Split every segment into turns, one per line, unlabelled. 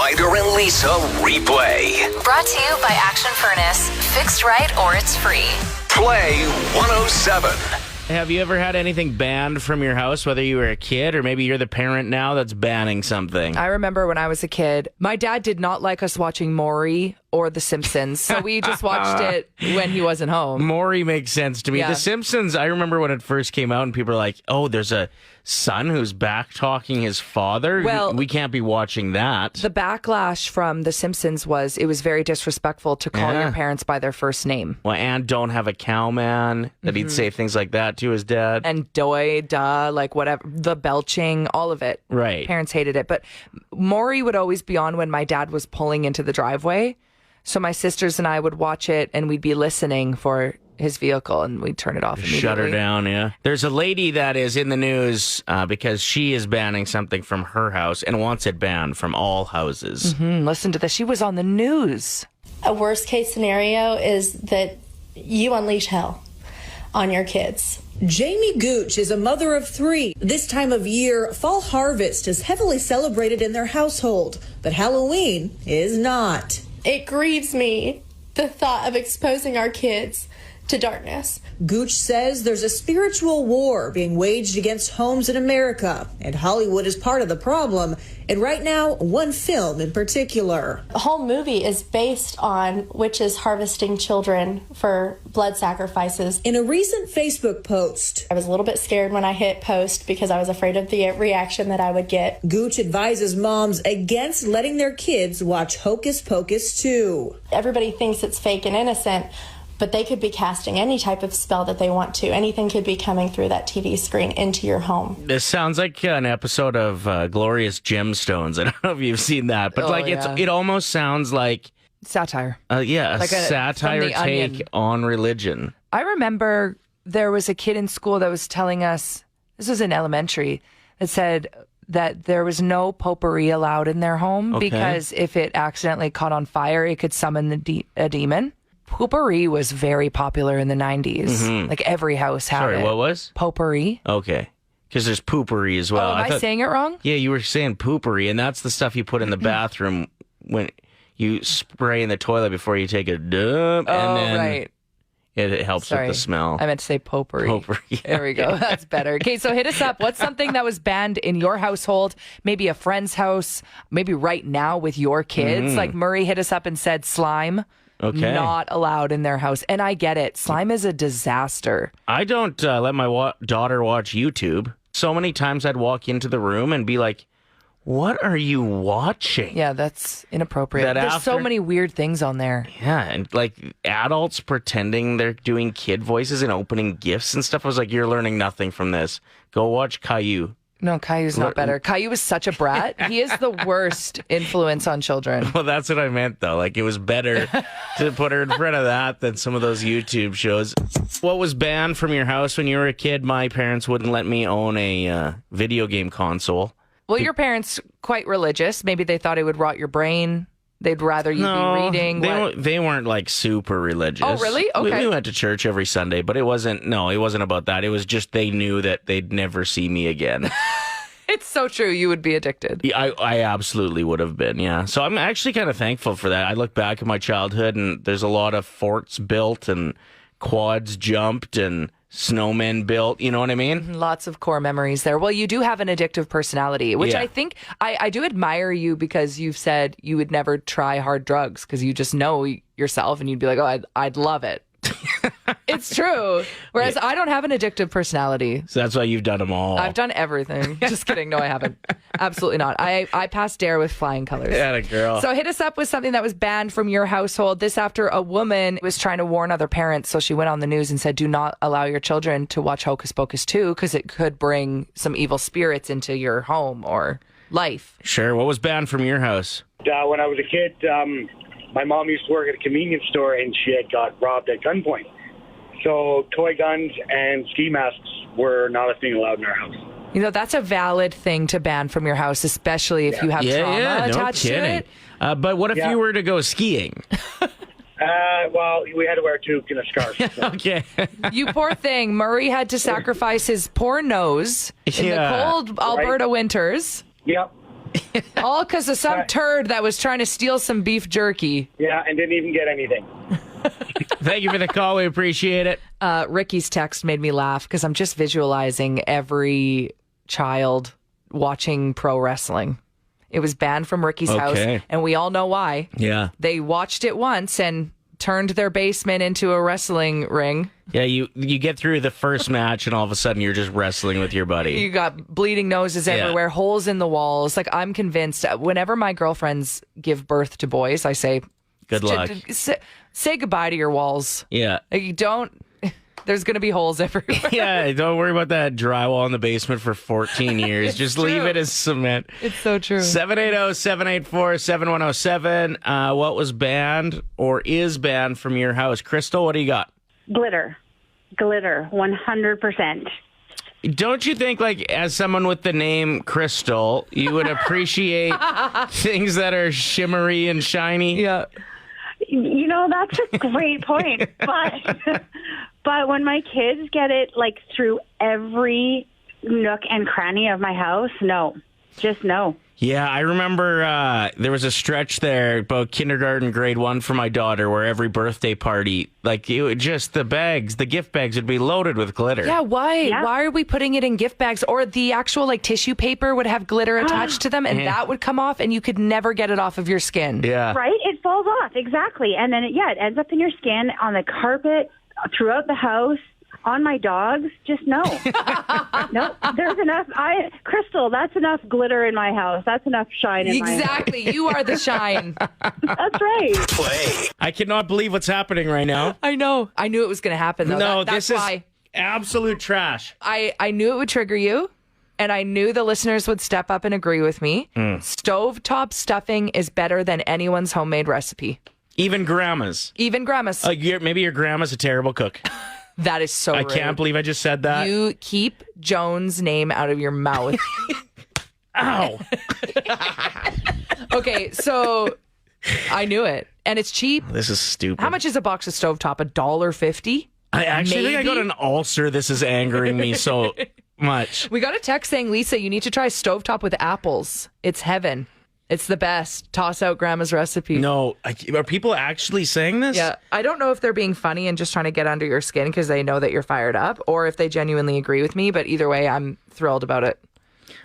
Ryder and Lisa replay.
Brought to you by Action Furnace. Fixed right or it's free.
Play 107.
Have you ever had anything banned from your house, whether you were a kid or maybe you're the parent now that's banning something?
I remember when I was a kid, my dad did not like us watching Maury or The Simpsons, so we just watched it when he wasn't home.
Maury makes sense to me.
Yeah.
The Simpsons, I remember when it first came out and people were like, oh, there's a son who's back-talking his father?
Well,
we can't be watching that.
The backlash from The Simpsons was it was very disrespectful to call your parents by their first name.
Well, and don't have a cowman, that he'd say things like that to his dad.
And doy, duh, like whatever, the belching, all of it.
Right.
Parents hated it. But Maury would always be on when my dad was pulling into the driveway. So my sisters and I would watch it and we'd be listening for his vehicle and we'd turn it off immediately.
Shut her down, yeah. There's a lady that is in the news because she is banning something from her house and wants it banned from all houses.
Listen to this. She was on the news.
A worst case scenario is that you unleash hell on your kids.
Jamie Gooch is a mother of 3. This time of year, fall harvest is heavily celebrated in their household, but Halloween is not.
It grieves me, the thought of exposing our kids to darkness.
Gooch says there's a spiritual war being waged against homes in America, and Hollywood is part of the problem, and right now, one film in particular.
The whole movie is based on witches harvesting children for blood sacrifices.
In a recent Facebook post,
I was a little bit scared when I hit post because I was afraid of the reaction that I would get.
Gooch advises moms against letting their kids watch Hocus Pocus 2.
Everybody thinks it's fake and innocent, but they could be casting any type of spell that they want to. Anything could be coming through that TV screen into your home.
This sounds like an episode of Glorious Gemstones. I don't know if you've seen that, but it almost sounds like
Satire.
a
Like
satire
from The
take
Onion.
on religion.
I remember there was a kid in school that was telling us, this was in elementary, that said that there was no potpourri allowed in their home because if it accidentally caught on fire, it could summon a demon. Potpourri was very popular in the 90s. Like every house had it.
Sorry, what was?
Potpourri.
Okay. Because there's poopery as well.
Oh, am I saying it wrong?
Yeah, you were saying poopery, and that's the stuff you put in the bathroom when you spray in the toilet before you take a dump. And then
right.
It helps
Sorry.
with the smell.
I meant to say potpourri.
Potpourri, yeah.
There we go. That's better. Okay, so hit us up. What's something that was banned in your household? Maybe a friend's house. Maybe right now with your kids. Like Murray hit us up and said slime.
Okay.
Not allowed in their house. And I get it. Slime is a disaster.
I don't let my daughter watch YouTube. So many times I'd walk into the room and be like, what are you watching?
Yeah, that's inappropriate. There's so many weird things on there.
Yeah, and like adults pretending they're doing kid voices and opening gifts and stuff. I was like, you're learning nothing from this. Go watch Caillou.
No, Caillou's not better. Caillou is such a brat. He is the worst influence on children.
Well, that's what I meant, though. Like, it was better to put her in front of that than some of those YouTube shows. What was banned from your house when you were a kid? My parents wouldn't let me own a video game console.
Well, your parents quite religious. Maybe they thought it would rot your brain. They'd rather you be reading.
They weren't like super religious.
Oh, really? Okay.
We went to church every Sunday, but it wasn't about that. It was just they knew that they'd never see me again.
It's so true. You would be addicted.
Yeah, I absolutely would have been, yeah. So I'm actually kind of thankful for that. I look back at my childhood, and there's a lot of forts built and quads jumped and snowmen built. You know what I mean?
Lots of core memories there. Well, you do have an addictive personality, which I think I do admire you because you've said you would never try hard drugs because you just know yourself and you'd be like, oh, I'd love it. It's true. Whereas I don't have an addictive personality.
So that's why you've done them all.
I've done everything. Just kidding. No, I haven't. Absolutely not. I passed DARE with flying colors.
Yeah, girl.
So hit us up with something that was banned from your household. This after a woman was trying to warn other parents. So she went on the news and said, do not allow your children to watch Hocus Pocus 2 because it could bring some evil spirits into your home or life.
Sure. What was banned from your house?
When I was a kid, my mom used to work at a convenience store, and she had got robbed at gunpoint. So toy guns and ski masks were not a thing allowed in our house.
You know, that's a valid thing to ban from your house, especially if you have trauma attached to it.
But what if you were to go skiing?
Well, we had to wear a toque and a scarf. So.
Okay.
You poor thing. Murray had to sacrifice his poor nose in the cold Alberta winters.
Yep.
All because of some turd that was trying to steal some beef jerky.
Yeah, and didn't even get anything.
Thank you for the call. We appreciate it.
Ricky's text made me laugh because I'm just visualizing every child watching pro wrestling. It was banned from Ricky's house, and we all know why.
Yeah.
They watched it once and turned their basement into a wrestling ring.
Yeah, you get through the first match, and all of a sudden you're just wrestling with your buddy.
You got bleeding noses everywhere, holes in the walls. Like, I'm convinced whenever my girlfriends give birth to boys, I say,
good luck.
Say goodbye to your walls.
Yeah.
Like, you don't... There's going to be holes everywhere.
Yeah, don't worry about that drywall in the basement for 14 years. Just leave it as cement.
It's so true.
780-784-7107. What was banned or is banned from your house? Crystal, what do you got?
Glitter, 100%.
Don't you think, like, as someone with the name Crystal, you would appreciate things that are shimmery and shiny?
Yeah.
You know, that's a great point. But when my kids get it, like, through every nook and cranny of my house, no. Just no.
Yeah, I remember there was a stretch there about kindergarten, grade 1 for my daughter where every birthday party, like, it would just, the gift bags would be loaded with glitter.
Yeah, why?
Yeah.
Why are we putting it in gift bags? Or the actual, like, tissue paper would have glitter attached to them, and that would come off, and you could never get it off of your skin.
Yeah.
Right? It falls off, exactly. And then, it ends up in your skin, on the carpet, throughout the house, on my dogs. Just no. No, there's enough. Crystal, that's enough glitter in my house. That's enough shine in my house.
Exactly. You are the shine.
That's right.
Play.
I cannot believe what's happening right now.
I know. I knew it was going to happen, though.
No,
That's
this
why.
is absolute trash.
I knew it would trigger you, and I knew the listeners would step up and agree with me. Stovetop stuffing is better than anyone's homemade recipe.
Even grandma's.
Even grandma's.
Maybe your grandma's a terrible cook.
That is so
I
rude.
can't believe I just said that.
You keep Joan's name out of your mouth.
Ow.
Okay, so I knew it. And it's cheap.
This is stupid.
How much is a box of Stovetop? $1.50?
I actually think I got an ulcer. This is angering me so much.
We got a text saying, Lisa, you need to try Stovetop with apples. It's heaven. It's the best. Toss out grandma's recipe.
No, are people actually saying this?
Yeah. I don't know if they're being funny and just trying to get under your skin because they know that you're fired up, or if they genuinely agree with me. But either way, I'm thrilled about it.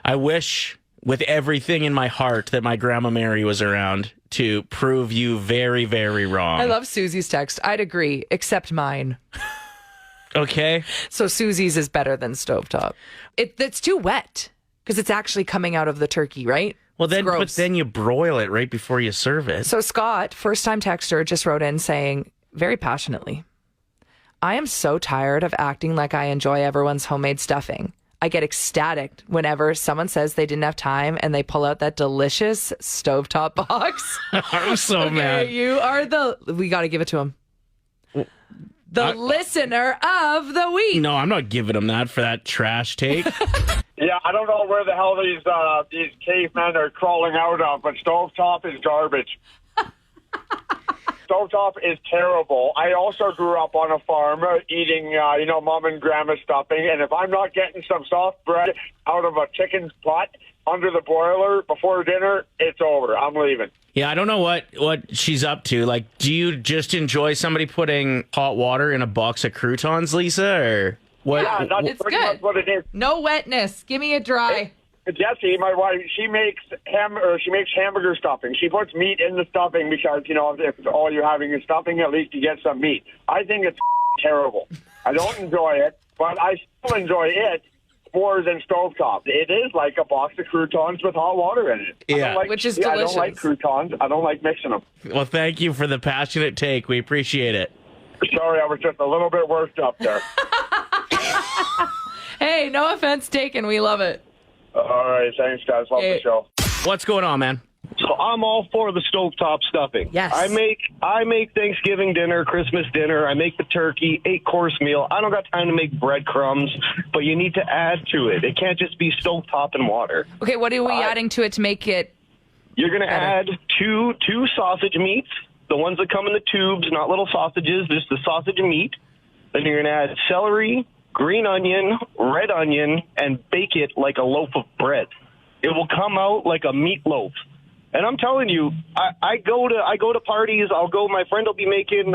I wish with everything in my heart that my Grandma Mary was around to prove you very, very wrong.
I love Susie's text. I'd agree, except mine.
Okay.
So Susie's is better than Stovetop. It's too wet because it's actually coming out of the turkey, right?
Well, then,
It's
but
gross.
then you broil it right before you serve it.
So Scott, first-time texter, just wrote in saying, very passionately, I am so tired of acting like I enjoy everyone's homemade stuffing. I get ecstatic whenever someone says they didn't have time and they pull out that delicious Stovetop box.
I'm so mad.
You are we got to give it to him. The listener of the week.
No, I'm not giving him that for that trash take.
Yeah, I don't know where the hell these cavemen are crawling out of, but Stovetop is garbage. Stovetop is terrible. I also grew up on a farm eating, mom and grandma's stuffing, and if I'm not getting some soft bread out of a chicken's butt under the broiler before dinner, it's over. I'm leaving.
Yeah, I don't know what she's up to. Like, do you just enjoy somebody putting hot water in a box of croutons, Lisa, or what?
Yeah, that's
It's
pretty
good.
much what it is.
No wetness. Give me a dry.
Jessie, my wife, she makes hamburger stuffing. She puts meat in the stuffing because, if all you're having is stuffing, at least you get some meat. I think it's terrible. I don't enjoy it, but I still enjoy it more than Stovetop. It is like a box of croutons with hot water in it.
Yeah.
Which is
I don't
delicious.
like croutons. I don't like mixing them.
Well, thank you for the passionate take. We appreciate it.
Sorry, I was just a little bit worked up there.
Hey, no offense taken. We love it.
All right, thanks, guys. Love the show.
What's going on, man?
So I'm all for the stovetop stuffing.
Yes.
I make Thanksgiving dinner, Christmas dinner. I make the turkey, 8-course meal. I don't got time to make breadcrumbs, but you need to add to it. It can't just be stovetop and water.
Okay, what are we adding to it to make it?
You're going to add two sausage meats, the ones that come in the tubes, not little sausages, just the sausage and meat. Then you're going to add celery, green onion, red onion, and bake it like a loaf of bread. it will come out like a meatloaf. And I'm telling you, I go to parties. My friend will be making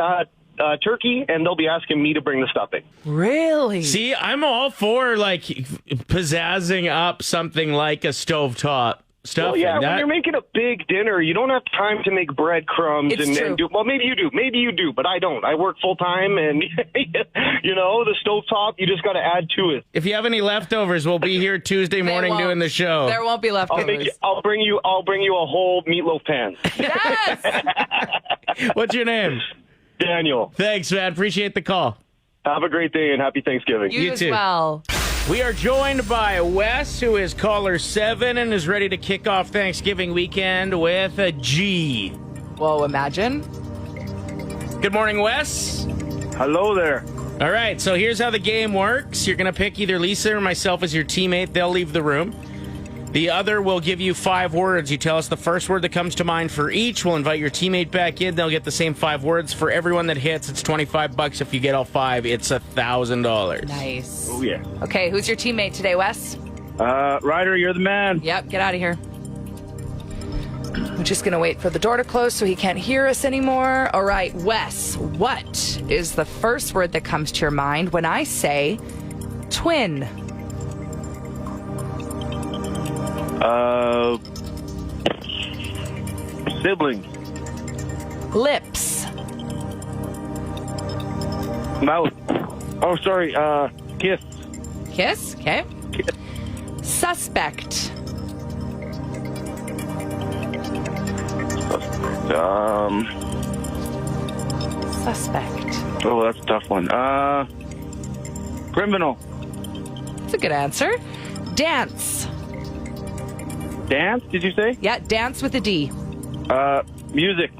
turkey, and they'll be asking me to bring the stuffing.
Really?
See, I'm all for like pizzazzing up something like a stovetop stuffing.
Well, yeah, when you're making a big dinner, you don't have time to make breadcrumbs and do. Well, maybe you do, but I don't. I work full time, and the stovetop, you just got to add to it.
If you have any leftovers, we'll be here Tuesday morning doing the show.
There won't be leftovers.
I'll bring you a whole meatloaf pan.
Yes.
What's your name?
Daniel.
Thanks, man. Appreciate the call.
Have a great day and happy Thanksgiving.
You as
too.
well.
We are joined by Wes, who is caller 7 and is ready to kick off Thanksgiving weekend with a G.
Whoa, imagine.
Good morning, Wes.
Hello there.
All right, so here's how the game works. You're going to pick either Lisa or myself as your teammate. They'll leave the room. The other will give you 5 words. You tell us the first word that comes to mind for each. We'll invite your teammate back in. They'll get the same 5 words. For everyone that hits, it's $25. If you get all 5, it's $1,000.
Nice.
Oh, yeah.
Okay, who's your teammate today, Wes?
Ryder, you're the man.
Yep, get out of here. We're just going to wait for the door to close so he can't hear us anymore. All right, Wes, what is the first word that comes to your mind when I say twin?
Sibling.
Lips.
Mouth. Oh, sorry. Kiss.
Kiss, okay.
Kiss.
Suspect. Suspect.
Oh, that's a tough one. Criminal.
That's a good answer. Dance.
Dance, did you say?
Yeah, dance with a D.
Music.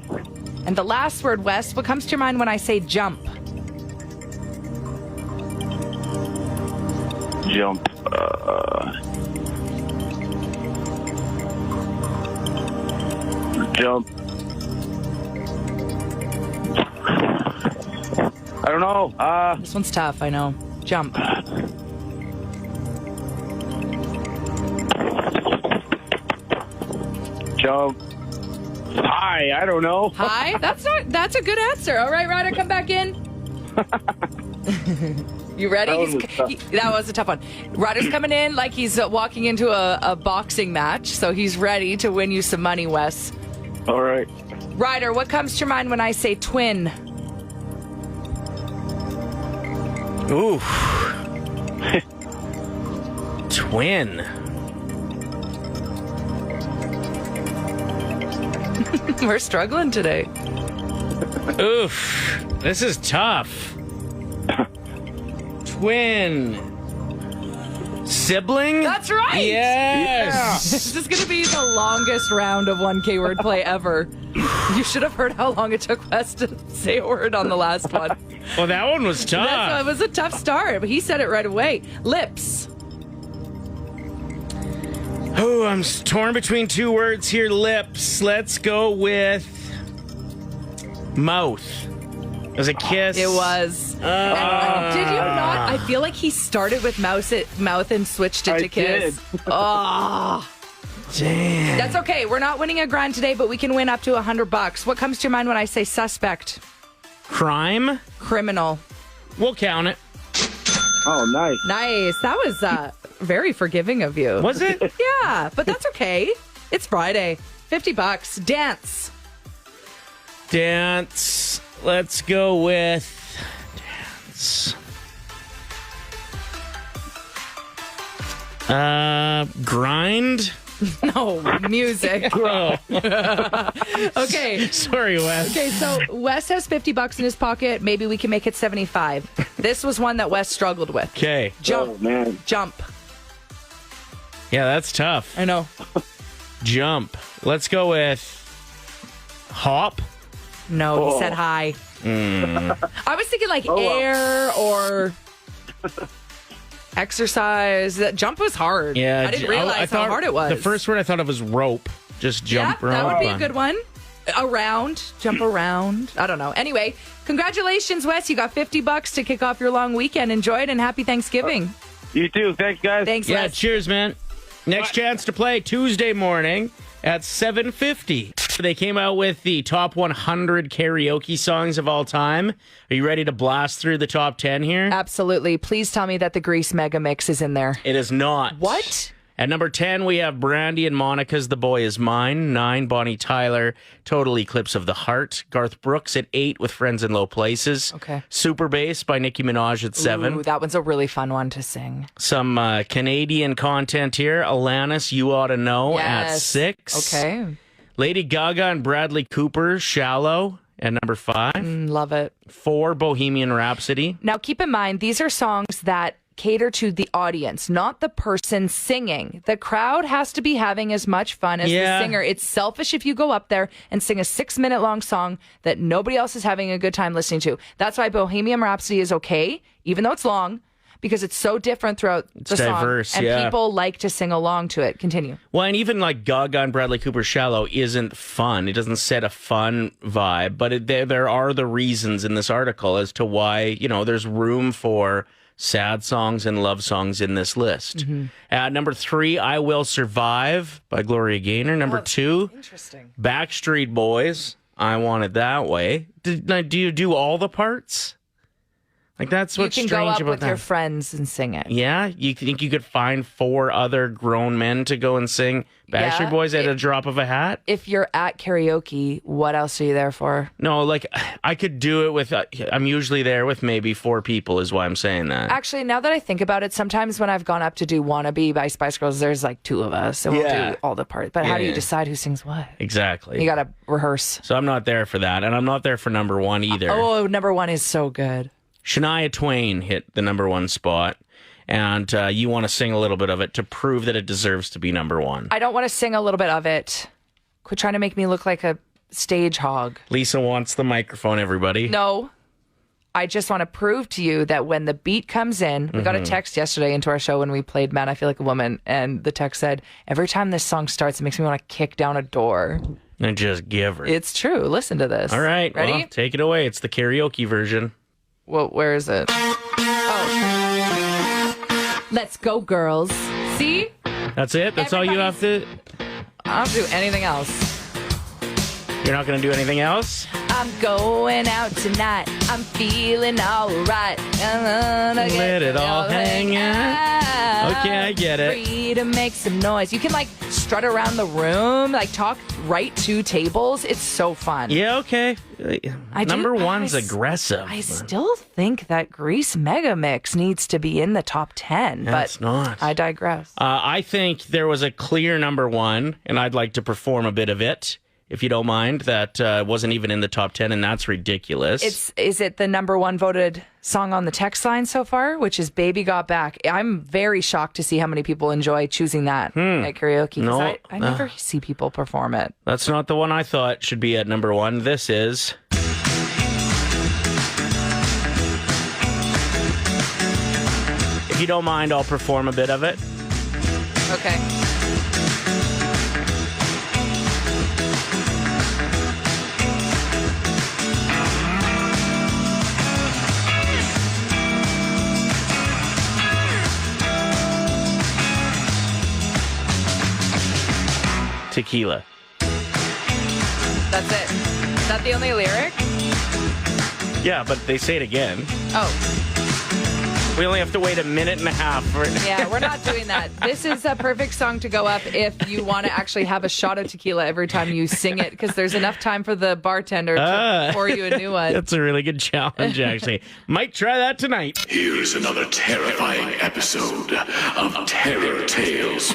And the last word, Wes, what comes to your mind when I say jump?
Jump. Jump. I don't know.
This one's tough, I know. Jump.
Jump. Hi, I don't know.
Hi? That's a good answer. All right, Ryder, come back in. You ready? That was a tough one. Ryder's coming in like he's walking into a boxing match, so he's ready to win you some money, Wes.
All right.
Ryder, what comes to your mind when I say twin?
Ooh. Twin.
We're struggling today.
Oof. This is tough. Twin. Sibling?
That's right.
Yes.
This is going to be the longest round of 1K wordplay ever. You should have heard how long it took Wes to say a word on the last one.
Well, that one was tough.
It was a tough start, but he said it right away. Lips.
Oh, I'm torn between 2 words here. Lips. Let's go with mouth. It was a kiss.
It was. Did you not? I feel like he started with mouth and switched it to kiss. Oh.
Damn.
That's okay. We're not winning a grand today, but we can win up to $100. What comes to your mind when I say suspect?
Crime?
Criminal.
We'll count it.
Oh, nice.
Nice. That was very forgiving of you.
Was it?
Yeah, but that's okay. It's Friday. $50. Dance.
Dance. Let's go with dance. Grind?
No, music.
Oh.
Okay.
Sorry, Wes.
Okay, so Wes has $50 in his pocket. Maybe we can make it 75. This was one that Wes struggled with.
Okay.
Jump.
Oh, man.
Jump.
Yeah, that's tough.
I know.
Jump. Let's go with hop.
No, he said hi. I was thinking like air or exercise. That jump was hard.
Yeah,
I didn't realize how hard it was.
The first word I thought of was rope. Just jump rope.
That would be a good one. Around, jump around. I don't know. Anyway, congratulations, Wes. You got $50 to kick off your long weekend. Enjoy it and happy Thanksgiving.
You too. Thanks, guys.
Thanks,
Yeah,
Wes.
cheers, man. Next chance to play Tuesday morning at 7:50. They came out with the top 100 karaoke songs of all time. Are you ready to blast through the top 10 here?
Absolutely. Please tell me that the Grease Mega Mix is in there.
It is not.
What?
At number 10, we have Brandy and Monica's The Boy Is Mine. 9, Bonnie Tyler, Total Eclipse of the Heart. Garth Brooks at 8 with Friends in Low Places.
Okay.
Super Bass by Nicki Minaj at 7.
Ooh, that one's a really fun one to sing.
Some Canadian content here. Alanis, You Oughta Know at 6.
Okay.
Lady Gaga and Bradley Cooper, Shallow at number 5.
Love it.
4, Bohemian Rhapsody.
Now, keep in mind, these are songs that cater to the audience, not the person singing. The crowd has to be having as much fun as the singer. It's selfish if you go up there and sing a 6-minute long song that nobody else is having a good time listening to. That's why Bohemian Rhapsody is okay, even though it's long, because it's so different throughout the song.
Diverse,
and people like to sing along to it. Continue.
Well, and even like Gaga and Bradley Cooper's Shallow isn't fun. It doesn't set a fun vibe, but there are the reasons in this article as to why, there's room for sad songs and love songs in this list.
Mm-hmm.
At number 3, I Will Survive by Gloria Gaynor. Number 2,
interesting.
Backstreet Boys, I Want It That Way. Do you do all the parts? Like, that's what's strange about that.
You can go up with your friends and sing it.
Yeah? You think you could find 4 other grown men to go and sing Backstreet Boys at a drop of a hat?
If you're at karaoke, what else are you there for?
No, like, I could do it with, I'm usually there with maybe 4 people is why I'm saying that.
Actually, now that I think about it, sometimes when I've gone up to do Wannabe by Spice Girls, there's like 2 of us, so we'll do all the parts. But how do you decide who sings what?
Exactly.
You got to rehearse.
So I'm not there for that, and I'm not there for number 1 either.
Oh, number 1 is so good.
Shania Twain hit the number 1 spot, and you want to sing a little bit of it to prove that it deserves to be number 1.
I don't want to sing a little bit of it. Quit trying to make me look like a stage hog.
Lisa wants the microphone, everybody.
No. I just want to prove to you that when the beat comes in, we got a text yesterday into our show when we played Man, I Feel Like a Woman, and the text said, every time this song starts, it makes me want to kick down a door.
And just give her.
It's true. Listen to this.
All right.
Ready?
Well, take it away. It's the karaoke version.
Well, where is it? Oh. Let's go, girls. See?
That's it? That's all you have to...
I don't do anything else.
You're not going to do anything else?
I'm going out tonight. I'm feeling all right.
Let it all hang out. Okay, I get it.
Free to make some noise. You can like strut around the room, like talk right to tables. It's so fun.
Yeah, okay. Number 1's aggressive.
I still think that Grease Mega Mix needs to be in the top 10, but
it's not.
I digress.
I think there was a clear number 1, and I'd like to perform a bit of it. If you don't mind, that wasn't even in the top 10, and that's ridiculous.
Is it the number 1 voted song on the text line so far, which is Baby Got Back? I'm very shocked to see how many people enjoy choosing that at karaoke.
No,
I never see people perform it.
That's not the one I thought should be at number 1. This is... If you don't mind, I'll perform a bit of it.
Okay.
Tequila.
That's it. Is that the only lyric?
Yeah, but they say it again.
Oh.
We only have to wait a minute and a half for it.
Yeah, we're not doing that. This is a perfect song to go up if you want to actually have a shot of tequila every time you sing it, because there's enough time for the bartender to pour you a new one.
That's a really good challenge, actually. Might try that tonight.
Here's another terrifying episode of Terror Tales.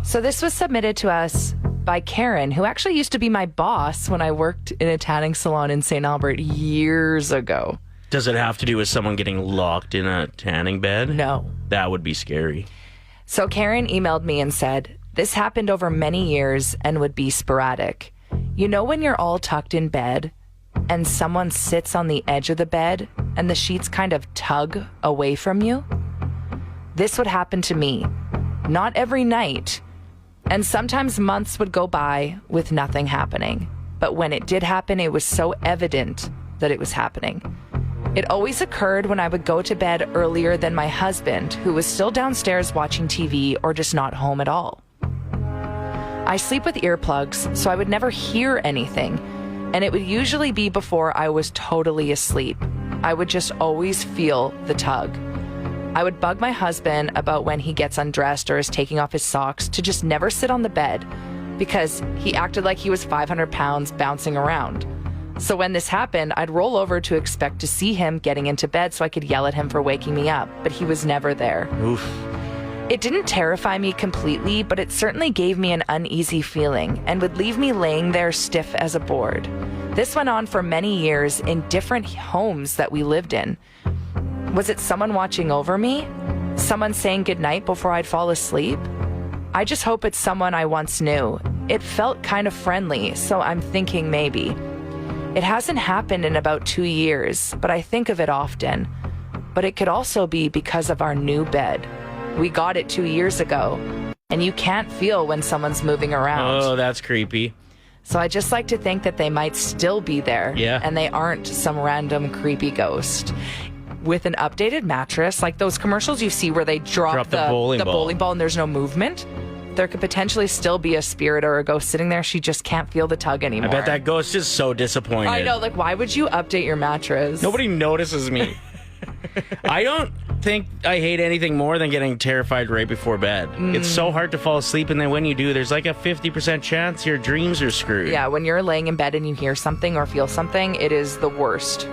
So this was submitted to us by Karen, who actually used to be my boss when I worked in a tanning salon in St. Albert years ago.
Does it have to do with someone getting locked in a tanning bed?
No.
That would be scary.
So Karen emailed me and said, this happened over many years and would be sporadic. You know when you're all tucked in bed and someone sits on the edge of the bed and the sheets kind of tug away from you? This would happen to me. Not every night. And sometimes months would go by with nothing happening. But when it did happen, it was so evident that it was happening. It always occurred when I would go to bed earlier than my husband, who was still downstairs watching TV or just not home at all. I sleep with earplugs, so I would never hear anything, and it would usually be before I was totally asleep. I would just always feel the tug. I would bug my husband about when he gets undressed or is taking off his socks to just never sit on the bed because he acted like he was 500 pounds bouncing around. So when this happened, I'd roll over to expect to see him getting into bed so I could yell at him for waking me up, but he was never there.
Oof.
It didn't terrify me completely, but it certainly gave me an uneasy feeling and would leave me laying there stiff as a board. This went on for many years in different homes that we lived in. Was it someone watching over me? Someone saying goodnight before I'd fall asleep? I just hope it's someone I once knew. It felt kind of friendly, so I'm thinking maybe. It hasn't happened in about 2 years, but I think of it often. But it could also be because of our new bed. We got it 2 years ago, and you can't feel when someone's moving around.
Oh, that's creepy.
So I just like to think that they might still be there,
Yeah.
and they aren't some random creepy ghost. With an updated mattress, like those commercials you see where they drop
the bowling ball
and there's no movement, there could potentially still be a spirit or a ghost sitting there. She just can't feel the tug anymore.
I bet that ghost is so disappointed.
I know, like, why would you update your mattress?
Nobody notices me. I don't think I hate anything more than getting terrified right before bed. It's so hard to fall asleep, and then when you do, there's like a 50% chance your dreams are screwed.
Yeah, when you're laying in bed and you hear something or feel something, it is the worst.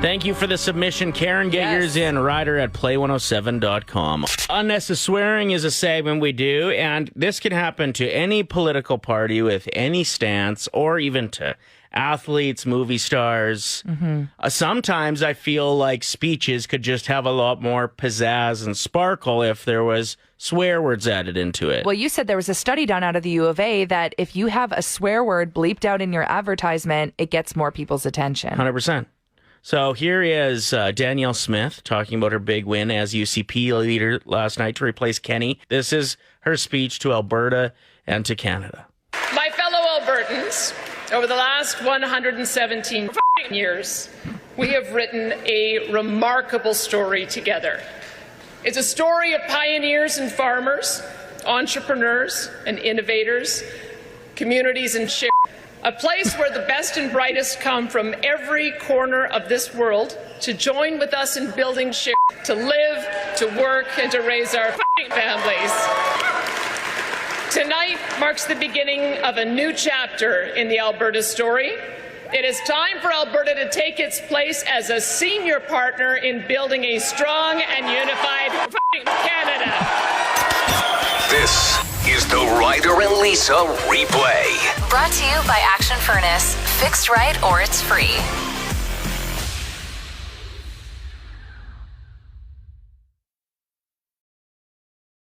Thank you for the submission, Karen. Get yours in. Ryder at play107.com. Unnecessary swearing is a segment we do, and this can happen to any political party with any stance, or even to athletes, movie stars. Sometimes I feel like speeches could just have a lot more pizzazz and sparkle if there was swear words added into it.
Well, you said there was a study done out of the U of A that if you have a swear word bleeped out in your advertisement, it gets more people's attention.
100%. So here is Danielle Smith talking about her big win as UCP leader last night to replace Kenny. This is her speech to Alberta and to Canada.
My fellow Albertans, over the last 117 years, we have written a remarkable story together. It's a story of pioneers and farmers, entrepreneurs and innovators, communities and share. A place where the best and brightest come from every corner of this world to join with us in building share, to live, to work, and to raise our families. Tonight marks the beginning of a new chapter in the Alberta story. It is time for Alberta to take its place as a senior partner in building a strong and unified Canada.
This is the Ryder and Lisa replay.
Brought to you by Action Furnace. Fixed right or it's free.